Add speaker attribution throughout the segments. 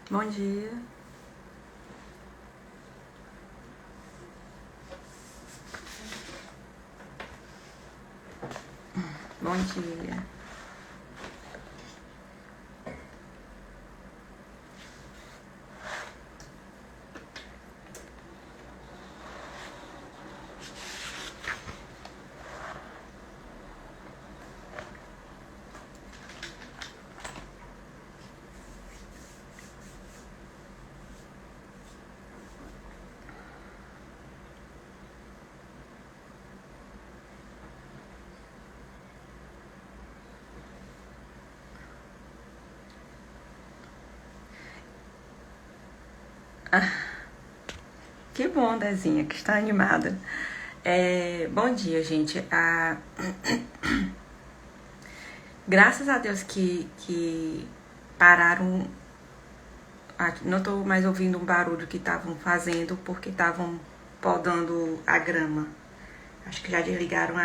Speaker 1: Bom dia. Bom dia. Que bom, Dezinha, que está animada. Bom dia, gente. Graças a Deus que pararam. Não estou mais ouvindo um barulho que estavam fazendo porque estavam podando a grama. Acho que já desligaram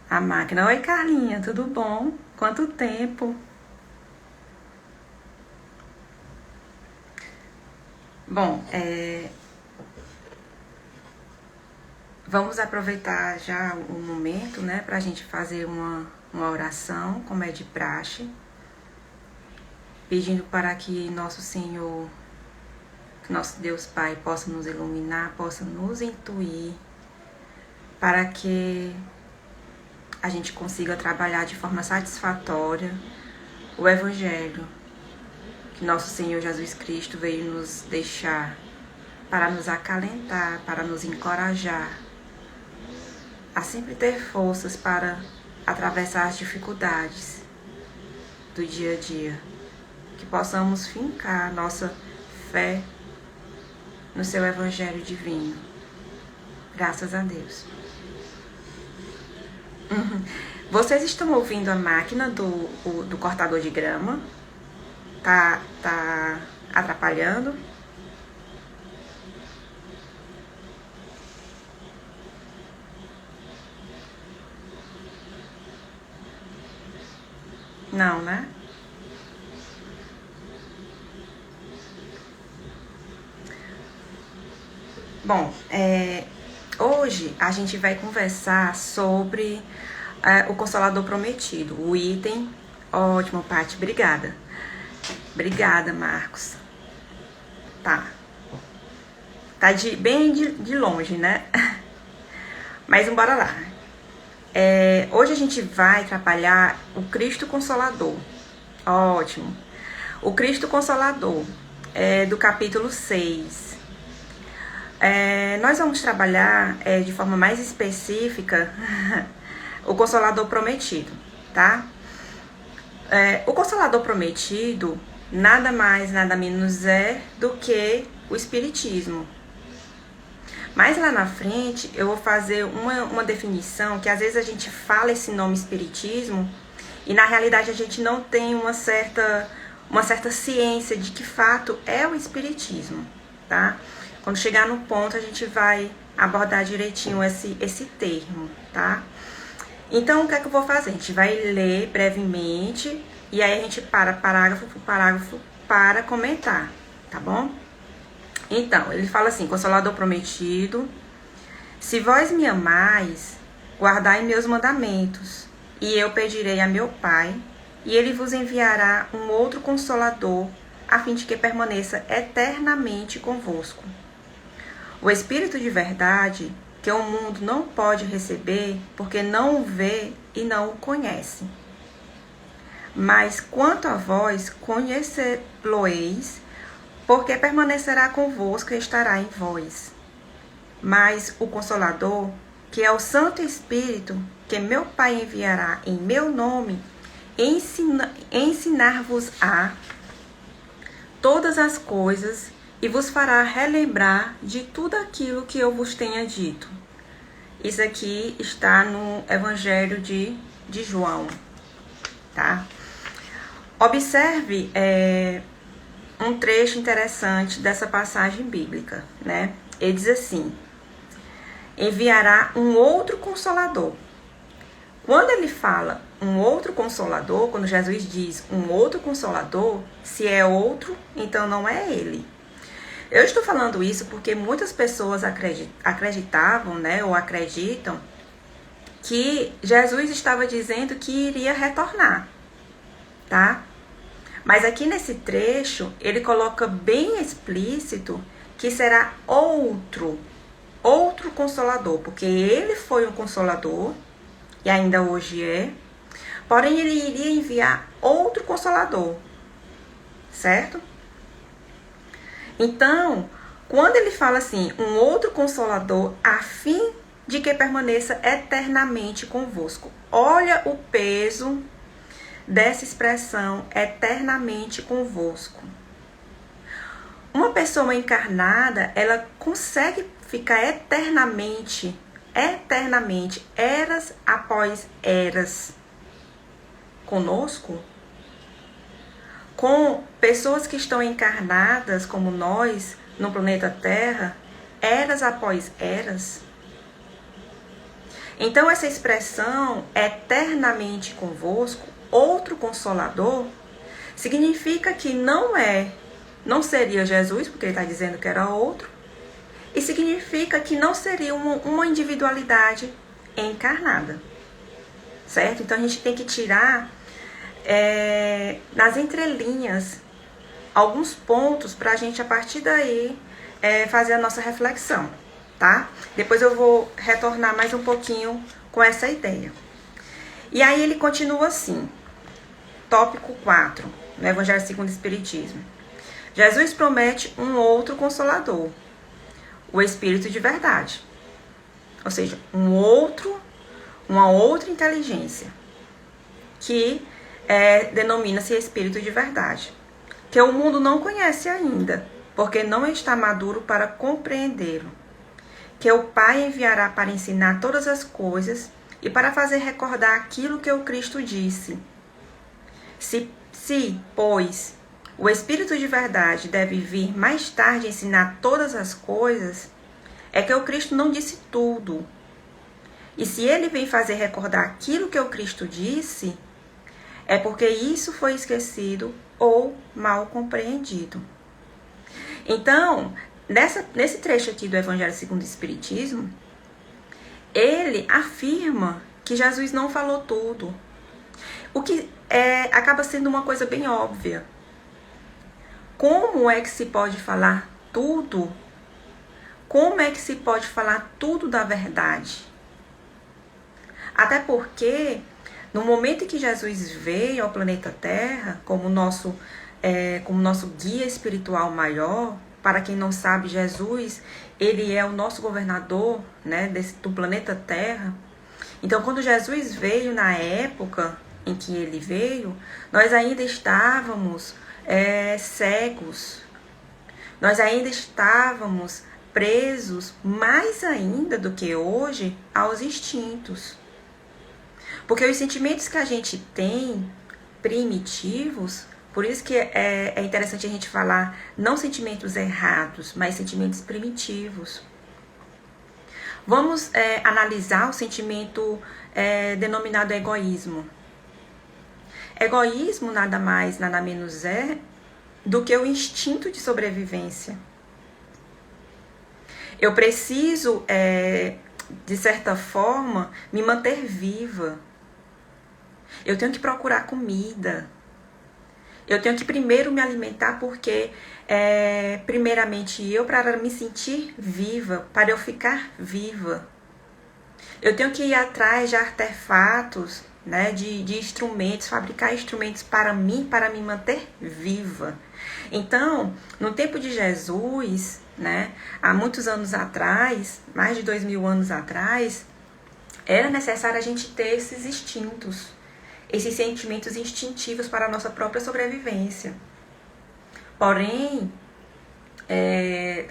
Speaker 1: a máquina. Oi, Carlinha, tudo bom? Quanto tempo? Bom, vamos aproveitar já o momento, né, para a gente fazer uma oração, como é de praxe, pedindo para que nosso Senhor, que nosso Deus Pai possa nos iluminar, possa nos intuir, para que a gente consiga trabalhar de forma satisfatória o Evangelho que nosso Senhor Jesus Cristo veio nos deixar para nos acalentar, para nos encorajar a sempre ter forças para atravessar as dificuldades do dia a dia, que possamos fincar nossa fé no seu Evangelho divino. Graças a Deus. Vocês estão ouvindo a máquina do cortador de grama? Tá atrapalhando? Não, né? Bom, hoje a gente vai conversar sobre o Consolador Prometido, o item. Ótimo, Paty, obrigada. Obrigada, Marcos. Tá bem de longe, né? Mas bora lá. Hoje a gente vai trabalhar o Cristo Consolador. Ótimo. O Cristo Consolador, do capítulo 6. Nós vamos trabalhar de forma mais específica o Consolador Prometido, tá? O Consolador Prometido nada mais, nada menos é do que o Espiritismo. Mas lá na frente eu vou fazer uma definição que às vezes a gente fala esse nome Espiritismo e na realidade a gente não tem uma certa ciência de que fato é o Espiritismo, tá? Quando chegar no ponto a gente vai abordar direitinho esse termo, tá? Então o que é que eu vou fazer? A gente vai ler brevemente e aí a gente para parágrafo por parágrafo para comentar, tá bom? Então, ele fala assim: Consolador Prometido, se vós me amais, guardai meus mandamentos, e eu pedirei a meu Pai, e ele vos enviará um outro Consolador, a fim de que permaneça eternamente convosco. O Espírito de verdade, que o mundo não pode receber, porque não o vê e não o conhece. Mas quanto a vós, conhecê-lo-eis, porque permanecerá convosco e estará em vós. Mas o Consolador, que é o Santo Espírito, que meu Pai enviará em meu nome, ensinar-vos-á todas as coisas e vos fará relembrar de tudo aquilo que eu vos tenha dito. Isso aqui está no Evangelho de João, tá? Observe um trecho interessante dessa passagem bíblica, né? Ele diz assim: enviará um outro Consolador. Quando ele fala um outro consolador, quando Jesus diz um outro consolador, se é outro, então não é ele. Eu estou falando isso porque muitas pessoas acreditavam, né, ou acreditam, que Jesus estava dizendo que iria retornar, tá? Mas aqui nesse trecho, ele coloca bem explícito que será outro consolador, porque ele foi um consolador, e ainda hoje é, porém ele iria enviar outro consolador, certo? Então, quando ele fala assim, um outro consolador, a fim de que permaneça eternamente convosco. Olha o peso dessa expressão, eternamente convosco. Uma pessoa encarnada, ela consegue ficar eternamente, eras após eras, conosco? Com pessoas que estão encarnadas como nós, no planeta Terra, eras após eras? Então essa expressão, eternamente convosco, outro consolador, significa que não seria Jesus, porque ele está dizendo que era outro, e significa que não seria uma individualidade encarnada, certo? Então a gente tem que tirar nas entrelinhas alguns pontos para a gente, a partir daí, fazer a nossa reflexão, tá? Depois eu vou retornar mais um pouquinho com essa ideia. E aí ele continua assim, tópico 4, no Evangelho segundo o Espiritismo. Jesus promete um outro consolador, o Espírito de verdade. Ou seja, uma outra inteligência, que denomina-se Espírito de verdade, que o mundo não conhece ainda, porque não está maduro para compreendê-lo, que o Pai enviará para ensinar todas as coisas e para fazer recordar aquilo que o Cristo disse. Se, pois, o Espírito de verdade deve vir mais tarde ensinar todas as coisas, é que o Cristo não disse tudo. E se ele vem fazer recordar aquilo que o Cristo disse, é porque isso foi esquecido ou mal compreendido. Então, nesse trecho aqui do Evangelho segundo o Espiritismo, ele afirma que Jesus não falou tudo. O que acaba sendo uma coisa bem óbvia. Como é que se pode falar tudo? Como é que se pode falar tudo da verdade? Até porque, no momento em que Jesus veio ao planeta Terra, como nosso guia espiritual maior, para quem não sabe, Jesus, ele é o nosso governador, né, do planeta Terra. Então, quando Jesus veio, na época em que ele veio, nós ainda estávamos cegos, nós ainda estávamos presos, mais ainda do que hoje, aos instintos. Porque os sentimentos que a gente tem, primitivos, por isso que é interessante a gente falar não sentimentos errados, mas sentimentos primitivos. Vamos analisar o sentimento denominado egoísmo. Egoísmo nada mais, nada menos é do que o instinto de sobrevivência. Eu preciso, de certa forma, me manter viva. Eu tenho que procurar comida. Eu tenho que primeiro me alimentar porque, primeiramente, para me sentir viva, para eu ficar viva. Eu tenho que ir atrás de artefatos, né, de instrumentos, fabricar instrumentos para mim, para me manter viva. Então, no tempo de Jesus, né, há muitos anos atrás, mais de 2000 anos atrás, era necessário a gente ter esses instintos, esses sentimentos instintivos para a nossa própria sobrevivência. Porém,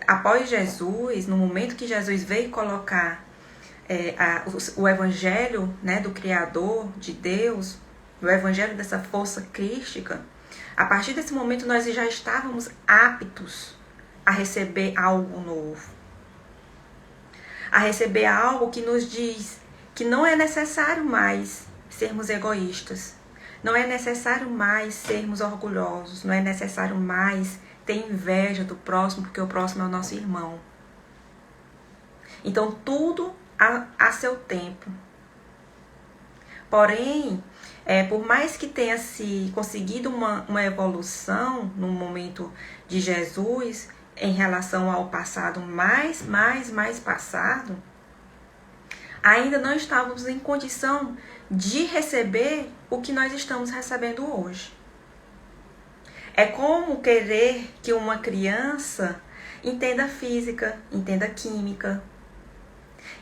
Speaker 1: após Jesus, no momento que Jesus veio colocar o evangelho, né, do Criador, de Deus, o evangelho dessa força crística, a partir desse momento nós já estávamos aptos a receber algo novo, a receber algo que nos diz que não é necessário mais sermos egoístas. Não é necessário mais sermos orgulhosos. Não é necessário mais ter inveja do próximo, porque o próximo é o nosso irmão. Então, tudo a seu tempo. Porém, por mais que tenha se conseguido uma evolução no momento de Jesus em relação ao passado mais passado, ainda não estávamos em condição de receber o que nós estamos recebendo hoje. É como querer que uma criança entenda física, entenda química,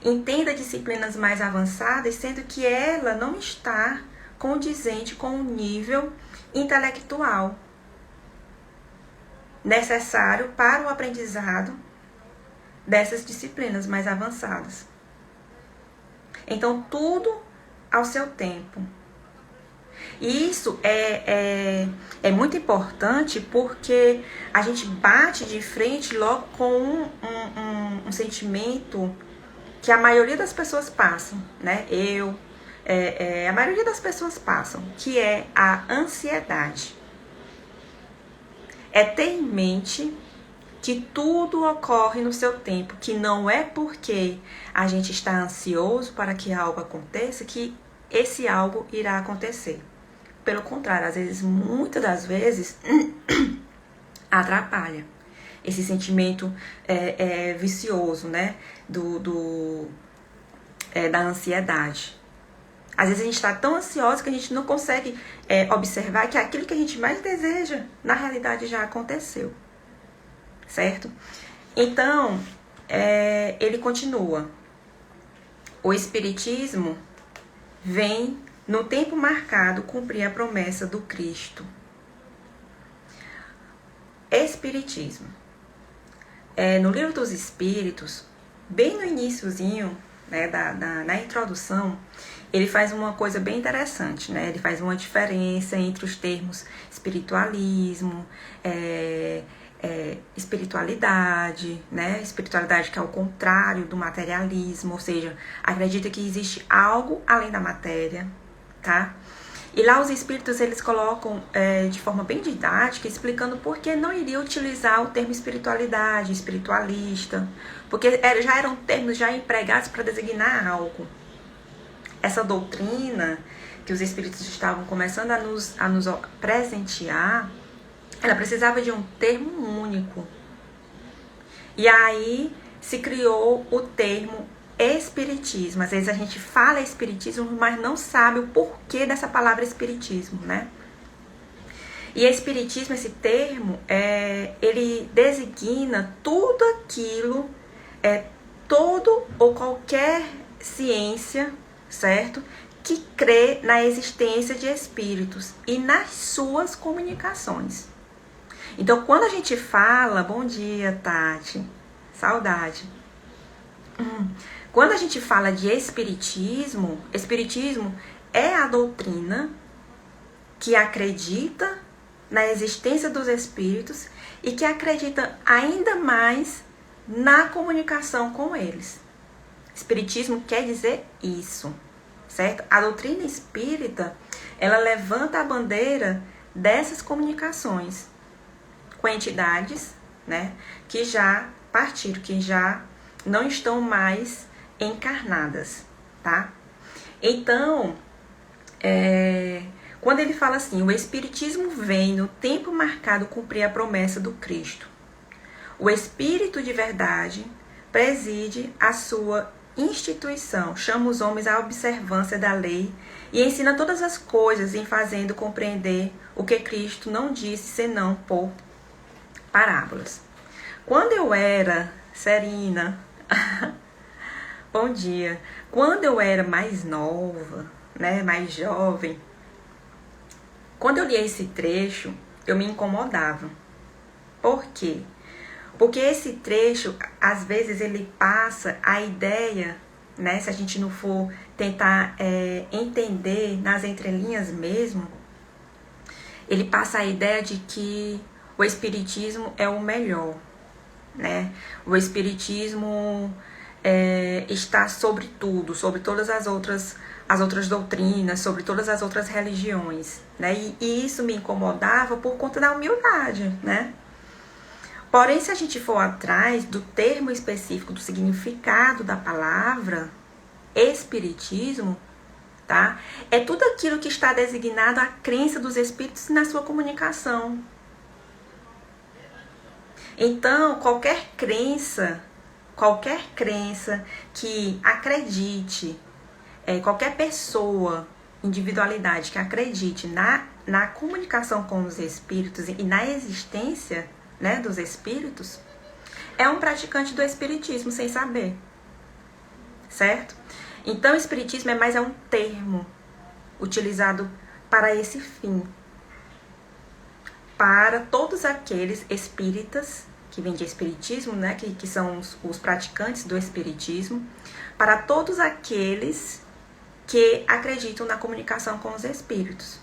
Speaker 1: entenda disciplinas mais avançadas, sendo que ela não está condizente com o nível intelectual necessário para o aprendizado dessas disciplinas mais avançadas. Então, tudo ao seu tempo. E isso é muito importante porque a gente bate de frente logo com um sentimento que a maioria das pessoas passam, né? A maioria das pessoas passam, que é a ansiedade. É ter em mente que tudo ocorre no seu tempo, que não é porque a gente está ansioso para que algo aconteça que esse algo irá acontecer. Pelo contrário, às vezes, muitas das vezes, atrapalha. Esse sentimento vicioso, né? Da ansiedade. Às vezes a gente está tão ansioso que a gente não consegue observar que aquilo que a gente mais deseja, na realidade, já aconteceu. Certo? Então, ele continua. O Espiritismo vem, no tempo marcado, cumprir a promessa do Cristo. Espiritismo. No Livro dos Espíritos, bem no iniciozinho, né, na introdução, ele faz uma coisa bem interessante, né? Ele faz uma diferença entre os termos espiritualismo, espiritualidade, né? Espiritualidade que é o contrário do materialismo, ou seja, acredita que existe algo além da matéria, tá? E lá os espíritos, eles colocam de forma bem didática, explicando por que não iria utilizar o termo espiritualidade, espiritualista, porque já eram termos já empregados para designar algo. Essa doutrina que os espíritos estavam começando a nos presentear, ela precisava de um termo único. E aí se criou o termo espiritismo. Às vezes a gente fala espiritismo, mas não sabe o porquê dessa palavra espiritismo, né? E espiritismo, esse termo, ele designa tudo aquilo, todo ou qualquer ciência, certo? Que crê na existência de espíritos e nas suas comunicações. Então, quando a gente fala, bom dia, Tati, saudade. Quando a gente fala de espiritismo é a doutrina que acredita na existência dos espíritos e que acredita ainda mais na comunicação com eles. Espiritismo quer dizer isso, certo? A doutrina espírita, ela levanta a bandeira dessas comunicações com entidades, né, que já partiram, que já não estão mais encarnadas, tá? Então, quando ele fala assim, o Espiritismo vem no tempo marcado cumprir a promessa do Cristo. O Espírito de verdade preside a sua instituição, chama os homens à observância da lei e ensina todas as coisas em fazendo compreender o que Cristo não disse senão por parábolas. Quando eu era Serina, bom dia, quando eu era mais nova, né, mais jovem, quando eu li esse trecho, eu me incomodava. Por quê? Porque esse trecho, às vezes, ele passa a ideia, né, se a gente não for tentar entender nas entrelinhas mesmo, ele passa a ideia de que o Espiritismo é o melhor, né? O Espiritismo está sobre tudo, sobre todas as outras as outras doutrinas, sobre todas as outras religiões, né? E isso me incomodava por conta da humildade, né? Porém, se a gente for atrás do termo específico, do significado da palavra espiritismo, tá? É tudo aquilo que está designado à crença dos espíritos na sua comunicação. Então, qualquer crença que acredite, qualquer pessoa, individualidade que acredite na comunicação com os espíritos e na existência, né, dos espíritos, é um praticante do espiritismo sem saber, certo? Então, o espiritismo é um termo utilizado para esse fim, para todos aqueles espíritas que vêm de espiritismo, né, que são os praticantes do espiritismo, para todos aqueles que acreditam na comunicação com os espíritos.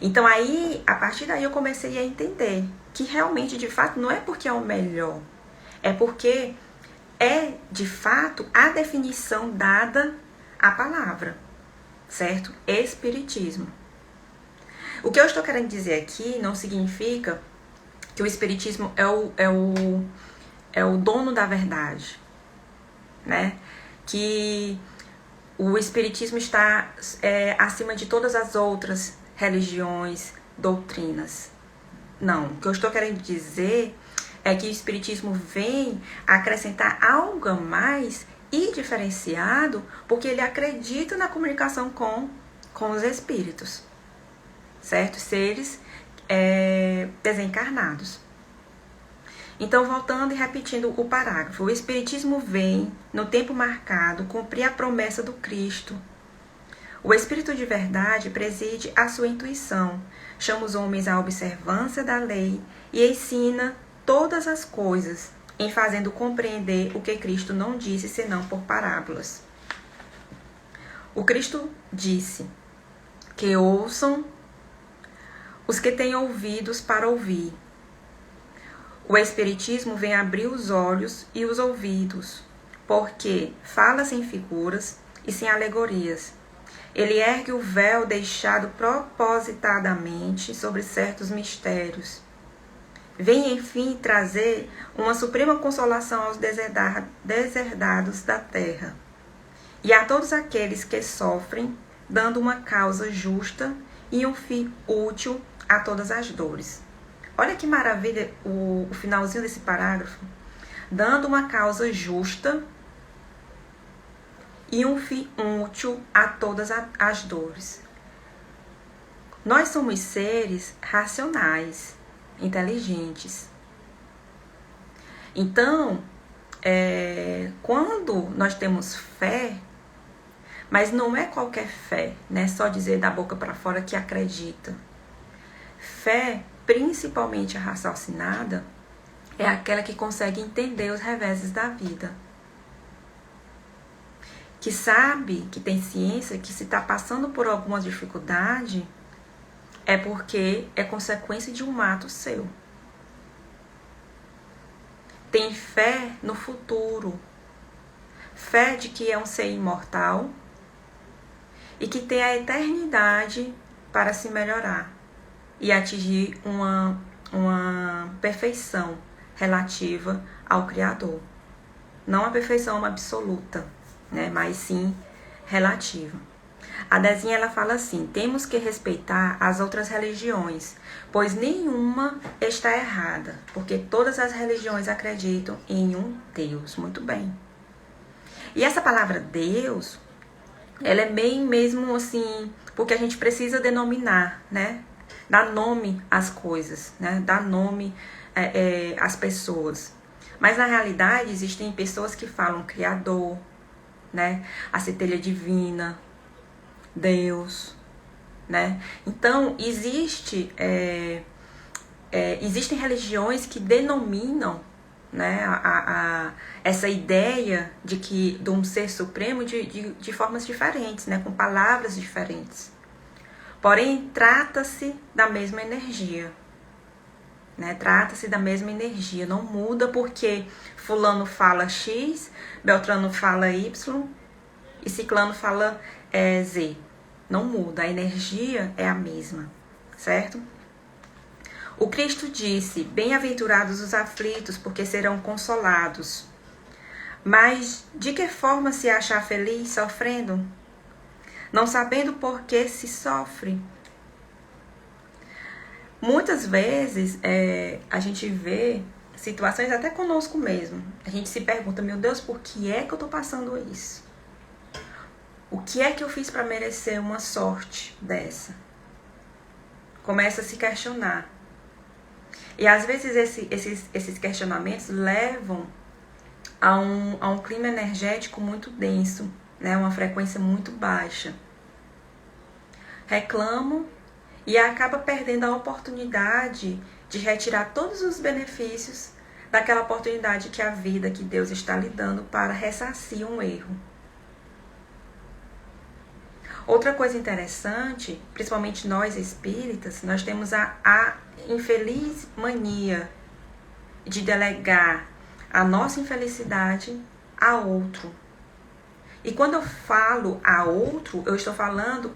Speaker 1: Então aí, a partir daí eu comecei a entender que realmente, de fato, não é porque é o melhor, é porque é, de fato, a definição dada à palavra, certo? Espiritismo. O que eu estou querendo dizer aqui não significa que o espiritismo é o dono da verdade, né? Que o espiritismo está acima de todas as outras religiões, doutrinas. Não, o que eu estou querendo dizer é que o espiritismo vem acrescentar algo a mais e diferenciado porque ele acredita na comunicação com os espíritos, certo? Seres desencarnados. Então, voltando e repetindo o parágrafo, o espiritismo vem, no tempo marcado, cumprir a promessa do Cristo. O Espírito de verdade preside a sua intuição, chama os homens à observância da lei e ensina todas as coisas, em fazendo compreender o que Cristo não disse senão por parábolas. O Cristo disse que ouçam os que têm ouvidos para ouvir. O Espiritismo vem abrir os olhos e os ouvidos, porque fala sem figuras e sem alegorias. Ele ergue o véu deixado propositadamente sobre certos mistérios. Vem, enfim, trazer uma suprema consolação aos deserdados da terra e a todos aqueles que sofrem, dando uma causa justa e um fim útil a todas as dores. Olha que maravilha o finalzinho desse parágrafo. Dando uma causa justa e um fim útil a todas as dores. Nós somos seres racionais, inteligentes. Então, quando nós temos fé, mas não é qualquer fé, né? Só dizer da boca para fora que acredita. Fé, principalmente a raciocinada, é aquela que consegue entender os reveses da vida. Que sabe, que tem ciência, que se está passando por alguma dificuldade, é porque é consequência de um ato seu. Tem fé no futuro. Fé de que é um ser imortal e que tem a eternidade para se melhorar e atingir uma perfeição relativa ao Criador. Não a perfeição absoluta, né, mas sim relativa. A Dezinha, ela fala assim: temos que respeitar as outras religiões, pois nenhuma está errada, porque todas as religiões acreditam em um Deus. Muito bem. E essa palavra Deus, ela é bem mesmo assim, porque a gente precisa denominar, né? Dar nome às coisas, né? Dar nome às pessoas. Mas na realidade existem pessoas que falam Criador, né? A centelha divina, Deus, né? Então existem religiões que denominam, né, essa ideia de um ser supremo de formas diferentes, né, com palavras diferentes. Porém, trata-se da mesma energia, né? Trata-se da mesma energia, não muda porque fulano fala X, Beltrano fala Y, e ciclano fala Z. Não muda, a energia é a mesma, certo? O Cristo disse, bem-aventurados os aflitos, porque serão consolados. Mas de que forma se achar feliz sofrendo? Não sabendo por que se sofre. Muitas vezes a gente vê situações até conosco mesmo. A gente se pergunta, meu Deus, por que é que eu tô passando isso? O que é que eu fiz para merecer uma sorte dessa? Começa a se questionar. E às vezes esses questionamentos levam a um clima energético muito denso, né? Uma frequência muito baixa. Reclamam e acaba perdendo a oportunidade de retirar todos os benefícios daquela oportunidade que a vida, que Deus está lhe dando para ressarcir um erro. Outra coisa interessante, principalmente nós espíritas, nós temos a infeliz mania de delegar a nossa infelicidade a outro. E quando eu falo a outro, eu estou falando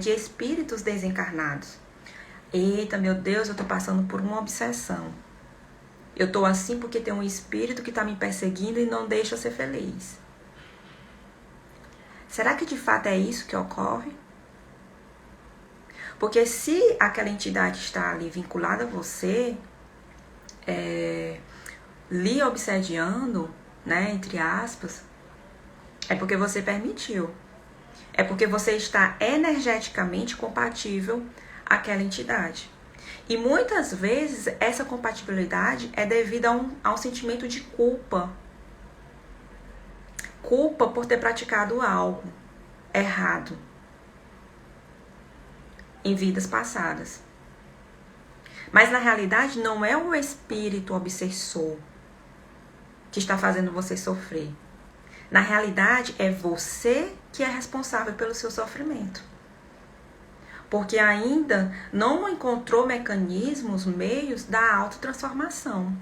Speaker 1: de espíritos desencarnados. Eita, meu Deus, eu estou passando por uma obsessão. Eu estou assim porque tem um espírito que está me perseguindo e não deixa eu ser feliz. Será que de fato é isso que ocorre? Porque se aquela entidade está ali vinculada a você, lhe obsediando, né, entre aspas, é porque você permitiu. É porque você está energeticamente compatível àquela entidade. E muitas vezes essa compatibilidade é devida a um sentimento de culpa. Culpa por ter praticado algo errado em vidas passadas. Mas na realidade não é o espírito obsessor que está fazendo você sofrer. Na realidade é você que é responsável pelo seu sofrimento. Porque ainda não encontrou mecanismos, meios da autotransformação.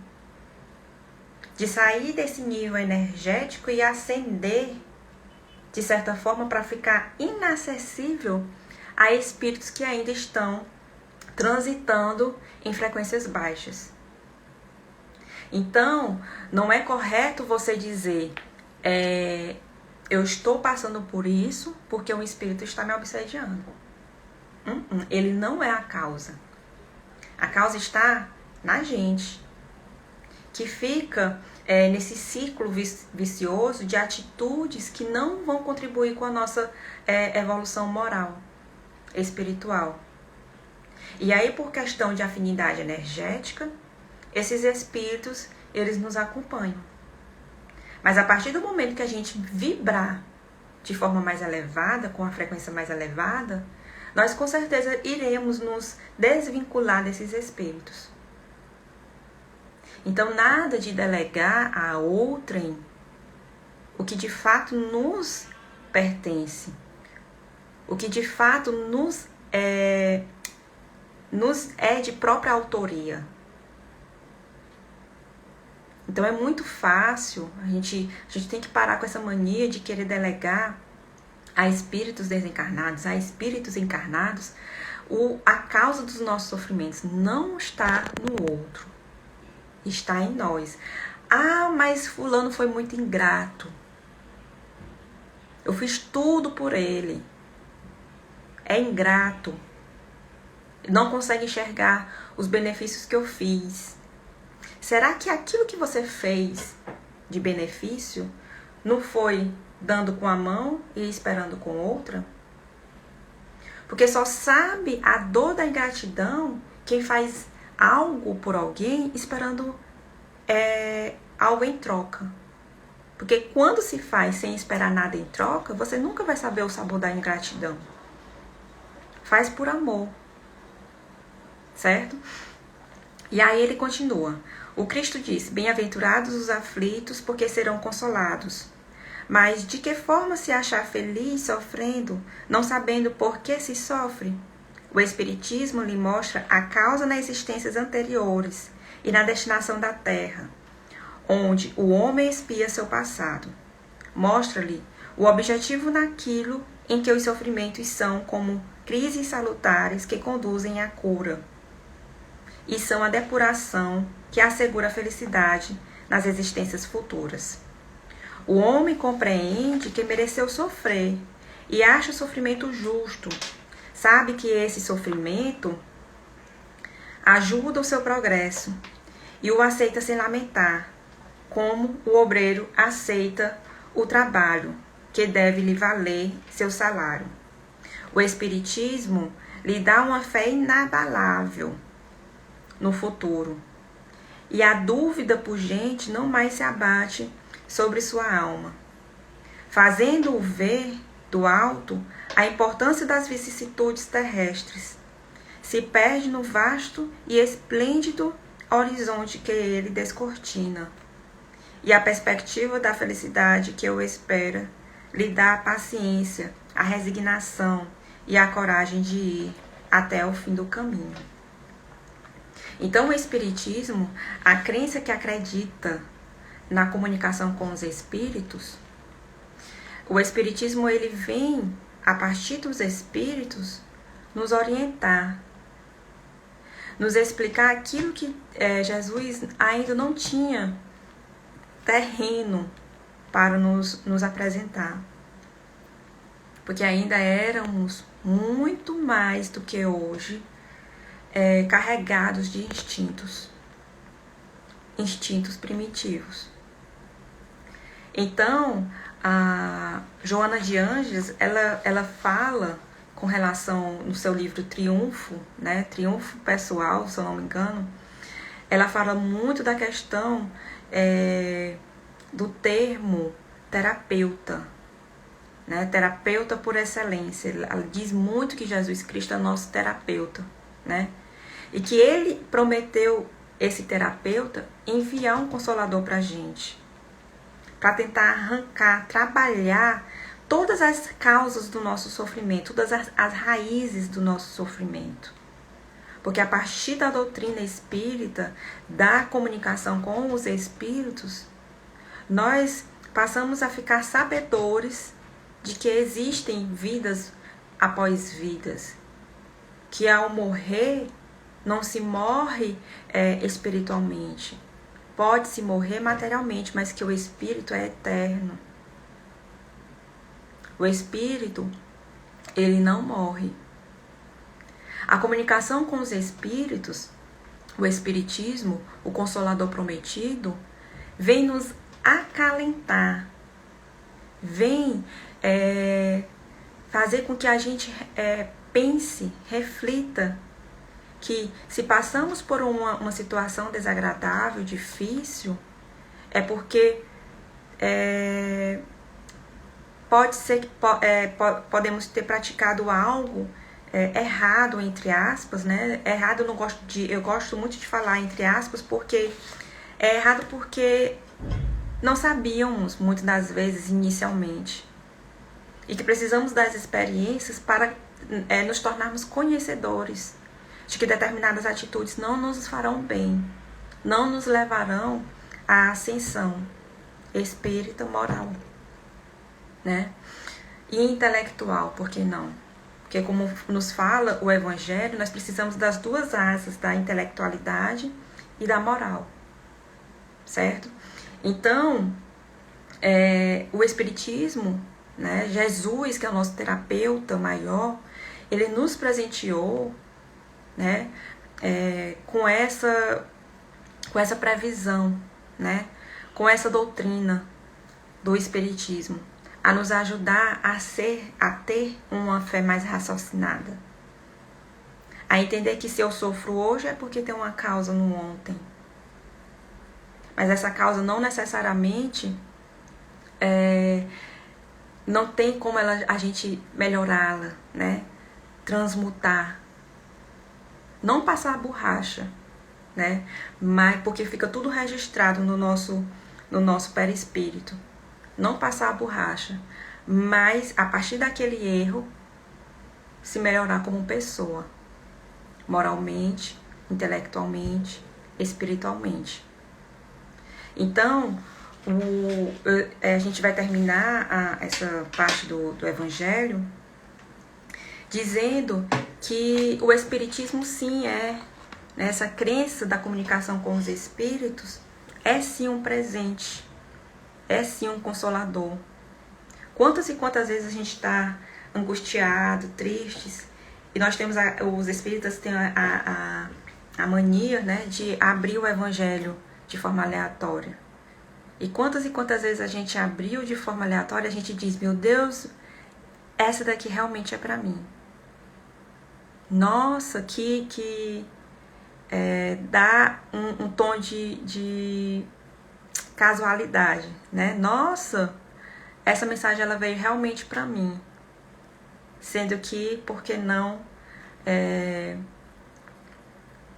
Speaker 1: De sair desse nível energético e ascender, de certa forma, para ficar inacessível a espíritos que ainda estão transitando em frequências baixas. Então, não é correto você dizer, eu estou passando por isso porque um espírito está me obsediando. Ele não é a causa. A causa está na gente, que fica nesse círculo vicioso de atitudes que não vão contribuir com a nossa evolução moral, espiritual. E aí, por questão de afinidade energética, esses espíritos, eles nos acompanham. Mas a partir do momento que a gente vibrar de forma mais elevada, com a frequência mais elevada, nós com certeza iremos nos desvincular desses espíritos. Então, nada de delegar a outrem o que de fato nos pertence, o que de fato nos é de própria autoria. Então é muito fácil, a gente tem que parar com essa mania de querer delegar a espíritos desencarnados, a espíritos encarnados, a causa dos nossos sofrimentos não está no outro, está em nós. Ah, mas fulano foi muito ingrato. Eu fiz tudo por ele. É ingrato. Não consegue enxergar os benefícios que eu fiz. Será que aquilo que você fez de benefício não foi dando com a mão e esperando com outra? Porque só sabe a dor da ingratidão quem faz algo por alguém esperando algo em troca. Porque quando se faz sem esperar nada em troca, você nunca vai saber o sabor da ingratidão. Faz por amor. Certo? E aí ele continua. O Cristo disse, bem-aventurados os aflitos, porque serão consolados. Mas de que forma se achar feliz sofrendo, não sabendo por que se sofre? O Espiritismo lhe mostra a causa nas existências anteriores e na destinação da Terra, onde o homem expia seu passado. Mostra-lhe o objetivo naquilo em que os sofrimentos são como crises salutares que conduzem à cura e são a depuração que assegura a felicidade nas existências futuras. O homem compreende que mereceu sofrer e acha o sofrimento justo. Sabe que esse sofrimento ajuda o seu progresso e o aceita sem lamentar, como o obreiro aceita o trabalho, que deve lhe valer seu salário. O Espiritismo lhe dá uma fé inabalável no futuro, e a dúvida pungente não mais se abate sobre sua alma, fazendo-o ver do alto a importância das vicissitudes terrestres. Se perde no vasto e esplêndido horizonte que ele descortina, e a perspectiva da felicidade que o espera lhe dá a paciência, a resignação e a coragem de ir até o fim do caminho. Então, o Espiritismo, a crença que acredita na comunicação com os espíritos, o Espiritismo ele vem, a partir dos espíritos, nos orientar, nos explicar aquilo que Jesus ainda não tinha terreno para nos apresentar. Porque ainda éramos muito mais do que hoje carregados de instintos primitivos. Então, a Joana de Ângeles, ela fala com relação, no seu livro Triunfo, né, Triunfo Pessoal, se eu não me engano, ela fala muito da questão do termo terapeuta, né, terapeuta por excelência. Ela diz muito que Jesus Cristo é nosso terapeuta, né, e que ele prometeu, esse terapeuta, enviar um consolador para a gente, para tentar arrancar, trabalhar todas as causas do nosso sofrimento, todas as raízes do nosso sofrimento. Porque a partir da doutrina espírita, da comunicação com os espíritos, nós passamos a ficar sabedores de que existem vidas após vidas, que ao morrer não se morre espiritualmente. Pode-se morrer materialmente, mas que o espírito é eterno. O espírito, ele não morre. A comunicação com os espíritos, o espiritismo, o Consolador Prometido, vem nos acalentar, vem fazer com que a gente pense, reflita, que se passamos por uma situação desagradável, difícil, é porque pode ser que podemos ter praticado algo errado, entre aspas, né? Errado, eu gosto muito de falar entre aspas, porque é errado porque não sabíamos, muitas das vezes, inicialmente. E que precisamos das experiências para nos tornarmos conhecedores de que determinadas atitudes não nos farão bem, não nos levarão à ascensão espírita, moral, né? E intelectual, por que não? Porque, como nos fala o Evangelho, nós precisamos das duas asas, da intelectualidade e da moral, certo? Então, o Espiritismo, né, Jesus, que é o nosso terapeuta maior, ele nos presenteou, né, com essa previsão, né, com essa doutrina do Espiritismo, a nos ajudar a ter uma fé mais raciocinada, a entender que se eu sofro hoje é porque tem uma causa no ontem, mas essa causa não necessariamente não tem como a gente melhorá-la, né, transmutar, não passar a borracha, né, mas porque fica tudo registrado no nosso perispírito. Não passar a borracha, mas a partir daquele erro se melhorar como pessoa, moralmente, intelectualmente, espiritualmente. Então, A gente vai terminar essa parte do Evangelho dizendo que o Espiritismo sim é, né, essa crença da comunicação com os Espíritos é sim um presente, é sim um consolador. Quantas e quantas vezes a gente está angustiado, tristes, e nós temos, os Espíritas têm a mania, né, de abrir o Evangelho de forma aleatória. E quantas vezes a gente abriu de forma aleatória, a gente diz, meu Deus, essa daqui realmente é para mim. Nossa, que dá um tom de casualidade, né? Nossa, essa mensagem ela veio realmente para mim. Sendo que, por que não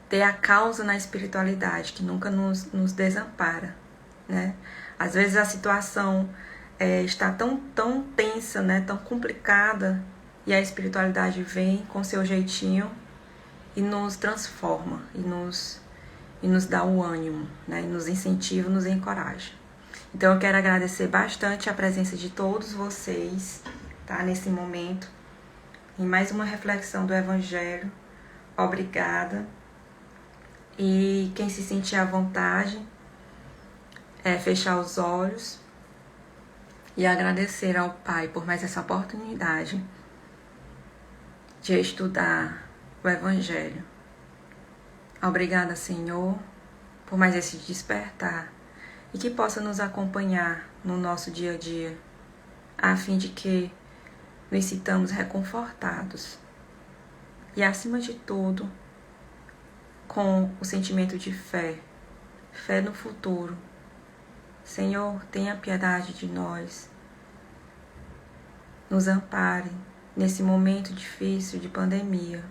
Speaker 1: ter a causa na espiritualidade, que nunca nos desampara, né? Às vezes a situação está tão tensa, né? Tão complicada, e a espiritualidade vem com seu jeitinho e nos transforma, e nos dá o ânimo, né? E nos incentiva, nos encoraja. Então eu quero agradecer bastante a presença de todos vocês, tá? Nesse momento, em mais uma reflexão do Evangelho. Obrigada. E quem se sentir à vontade, fechar os olhos e agradecer ao Pai por mais essa oportunidade de estudar o Evangelho. Obrigada, Senhor, por mais esse despertar e que possa nos acompanhar no nosso dia a dia, a fim de que nos sintamos reconfortados e, acima de tudo, com o sentimento de fé no futuro. Senhor, tenha piedade de nós, nos ampare nesse momento difícil de pandemia,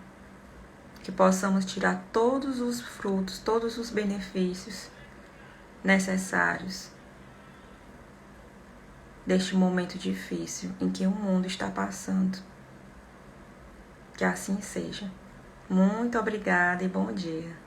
Speaker 1: que possamos tirar todos os frutos, todos os benefícios necessários deste momento difícil em que o mundo está passando. Que assim seja. Muito obrigada e bom dia.